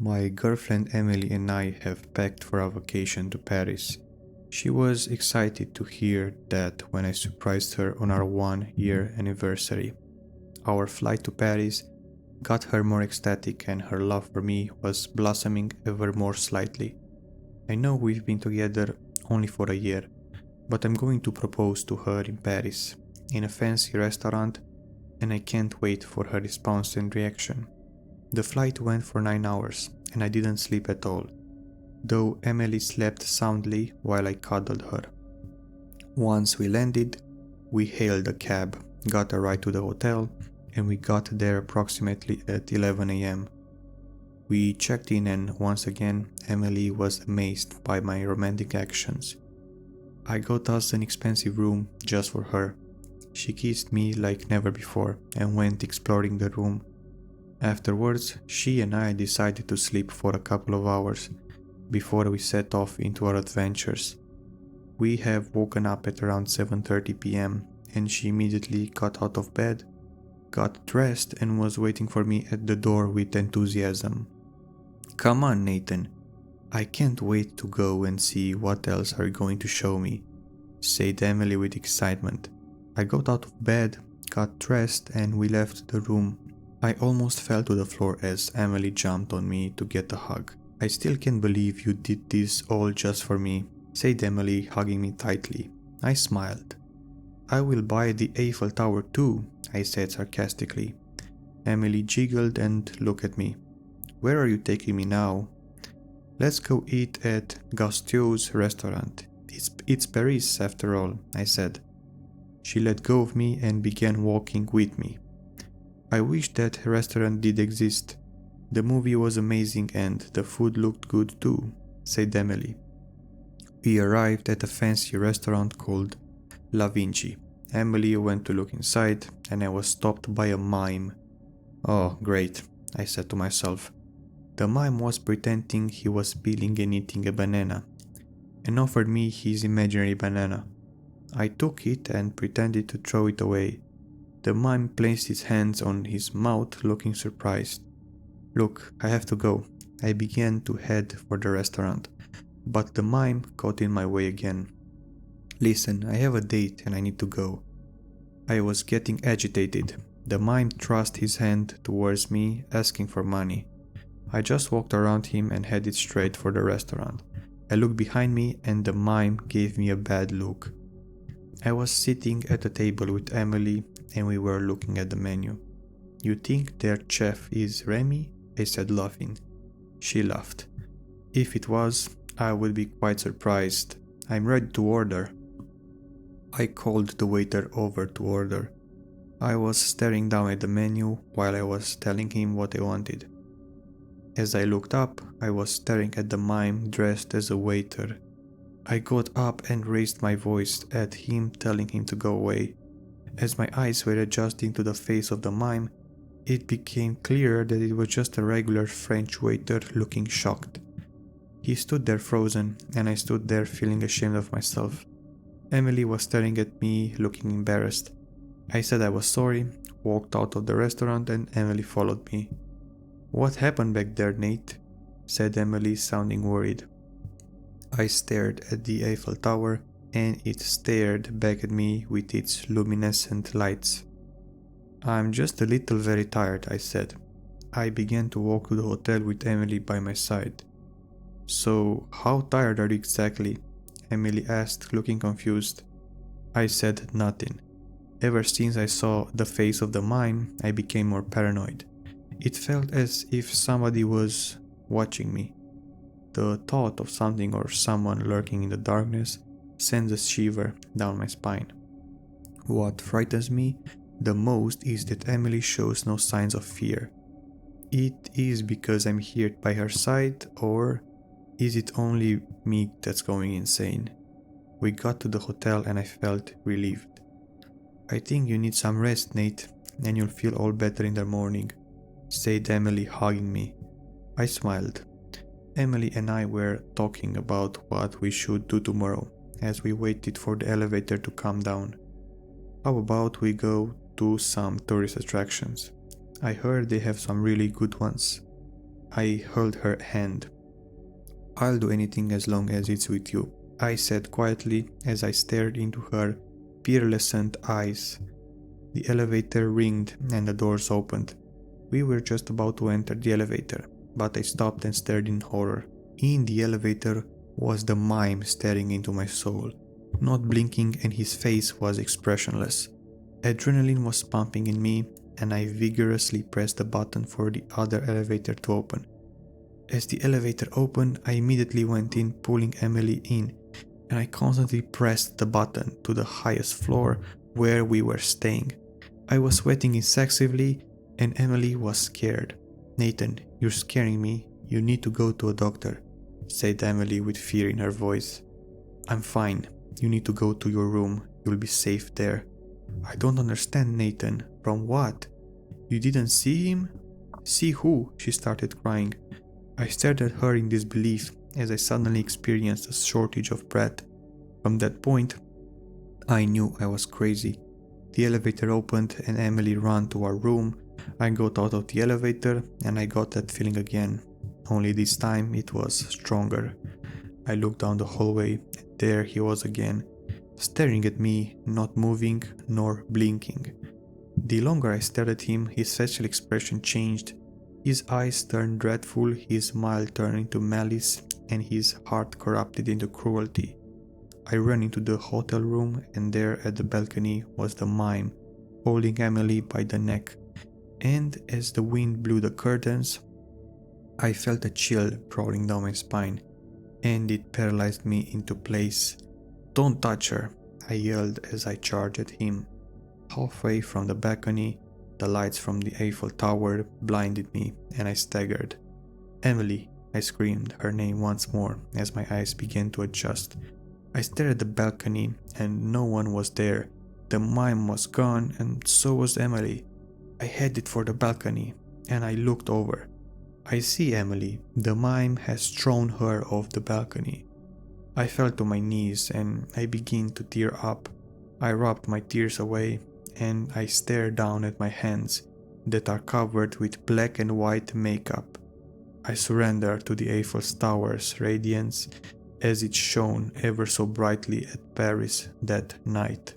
My girlfriend Emily and I have packed for our vacation to Paris. She was excited to hear that when I surprised her on our 1-year anniversary. Our flight to Paris got her more ecstatic and her love for me was blossoming ever more slightly. I know we've been together only for a year, but I'm going to propose to her in Paris, in a fancy restaurant, and I can't wait for her response and reaction. The flight went for 9 hours, and I didn't sleep at all, though Emily slept soundly while I cuddled her. Once we landed, we hailed a cab, got a ride to the hotel, and we got there approximately at 11 a.m. We checked in and once again, Emily was amazed by my romantic actions. I got us an expensive room just for her. She kissed me like never before and went exploring the room. Afterwards, she and I decided to sleep for a couple of hours before we set off into our adventures. We have woken up at around 7:30 p.m. and she immediately got out of bed, got dressed and was waiting for me at the door with enthusiasm. "Come on, Nathan. I can't wait to go and see what else are you going to show me," said Emily with excitement. I got out of bed, got dressed and we left the room. I almost fell to the floor as Emily jumped on me to get a hug. "I still can't believe you did this all just for me," said Emily, hugging me tightly. I smiled. "I will buy the Eiffel Tower too," I said sarcastically. Emily giggled and looked at me. "Where are you taking me now?" "Let's go eat at 𝓤𝓲𝓽𝓮. It's Paris after all," I said. She let go of me and began walking with me. "I wish that restaurant did exist. The movie was amazing and the food looked good too," said Emily. We arrived at a fancy restaurant called 𝓤𝓭𝓮. Emily went to look inside and I was stopped by a mime. "Oh, great," I said to myself. The mime was pretending he was peeling and eating a banana and offered me his imaginary banana. I took it and pretended to throw it away. The mime placed his hands on his mouth, looking surprised. "Look, I have to go." I began to head for the restaurant, but the mime got in my way again. "Listen, I have a date and I need to go." I was getting agitated. The mime thrust his hand towards me, asking for money. I just walked around him and headed straight for the restaurant. I looked behind me and the mime gave me a bad look. I was sitting at a table with Emily and we were looking at the menu. "You think their chef is Remy?" I said, laughing. She laughed. "If it was, I would be quite surprised. I'm ready to order." I called the waiter over to order. I was staring down at the menu while I was telling him what I wanted. As I looked up, I was staring at the mime dressed as a waiter. I got up and raised my voice at him, telling him to go away. As my eyes were adjusting to the face of the mime, it became clear that it was just a regular French waiter looking shocked. He stood there frozen, and I stood there feeling ashamed of myself. Emily was staring at me, looking embarrassed. I said I was sorry, walked out of the restaurant, and Emily followed me. "What happened back there, Nate?" said Emily, sounding worried. I stared at the Eiffel Tower, and it stared back at me with its luminescent lights. "I'm just a little very tired," I said. I began to walk to the hotel with Emily by my side. "So, how tired are you exactly?" Emily asked, looking confused. I said nothing. Ever since I saw the face of the mime, I became more paranoid. It felt as if somebody was watching me. The thought of something or someone lurking in the darkness sends a shiver down my spine. What frightens me the most is that Emily shows no signs of fear. It is because I'm here by her side, or is it only me that's going insane? We got to the hotel and I felt relieved. "I think you need some rest, Nate, and you'll feel all better in the morning," said Emily, hugging me. I smiled. Emily and I were talking about what we should do tomorrow as we waited for the elevator to come down. "How about we go to some tourist attractions? I heard they have some really good ones." I held her hand. "I'll do anything as long as it's with you," I said quietly as I stared into her pearlescent eyes. The elevator ringed and the doors opened. We were just about to enter the elevator, but I stopped and stared in horror. In the elevator was the mime staring into my soul, not blinking, and his face was expressionless. Adrenaline was pumping in me, and I vigorously pressed the button for the other elevator to open. As the elevator opened, I immediately went in, pulling Emily in, and I constantly pressed the button to the highest floor where we were staying. I was sweating excessively, and Emily was scared. "Nathan, you're scaring me. You need to go to a doctor," said Emily with fear in her voice. "I'm fine. You need to go to your room. You'll be safe there." "I don't understand, Nathan. From what? You didn't see him?" "See who?" She started crying. I stared at her in disbelief as I suddenly experienced a shortage of breath. From that point, I knew I was crazy. The elevator opened and Emily ran to our room. I got out of the elevator and I got that feeling again, only this time it was stronger. I looked down the hallway and there he was again, staring at me, not moving nor blinking. The longer I stared at him, his facial expression changed. His eyes turned dreadful, his smile turned into malice, and his heart corrupted into cruelty. I ran into the hotel room, and there at the balcony was the mime, holding Emily by the neck. And as the wind blew the curtains, I felt a chill crawling down my spine, and it paralyzed me into place. "Don't touch her," I yelled as I charged at him. Halfway from the balcony, the lights from the Eiffel Tower blinded me, and I staggered. "Emily," I screamed her name once more as my eyes began to adjust. I stared at the balcony, and no one was there. The mime was gone, and so was Emily. I headed for the balcony, and I looked over. I see Emily. The mime has thrown her off the balcony. I fell to my knees, and I began to tear up. I rubbed my tears away, and I stared down at my hands that are covered with black and white makeup. I surrendered to the Eiffel Tower's radiance as it shone ever so brightly at Paris that night.